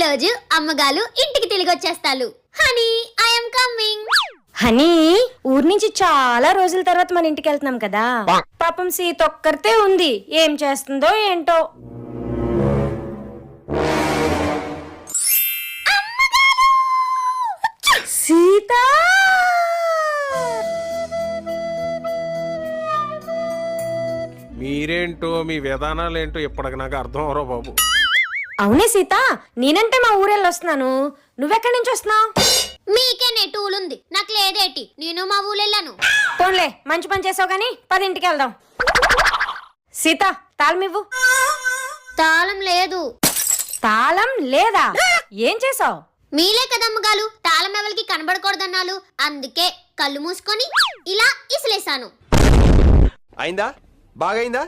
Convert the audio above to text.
రోజు అమ్మగారు ఇంటికి తిరిగి వచ్చేస్తాలు. Honey I'm coming. హనీ, ఊరు నుంచి చాలా రోజుల తర్వాత మన ఇంటికి వెళ్తున్నాం కదా. పాపం సీత ఒక్కరితే ఉంది, ఏం చేస్తుందో ఏంటో. సీత, మీరేంటో మీ విధానాలేంటో ఇప్పటికి నాకు అర్థం అవరో బాబు. అవునే సీత, నేనంటే మా ఊరెళ్ళి వస్తున్నాను, నువ్వెక్కడి నుంచి వస్తున్నావు? మీకే నెటూలుంది, నాకు లేదేటి, నేను మా ఊళ్ళెళ్ళాను. పోన్లే, మంచి పని చేసావు గానీ పది ఇంటికి వెళ్దాం. సీత, తాళం ఇవ్వు. తాళం లేదు. తాళం లేదా? ఏం చేసావు? మీలే కదమ్మగాలు తాళం ఎవరికి కనబడకూడదన్నాలు, అందుకే కళ్ళు మూసుకొని ఇలా ఇసిలేసాను. అయిందా? బాగైందా?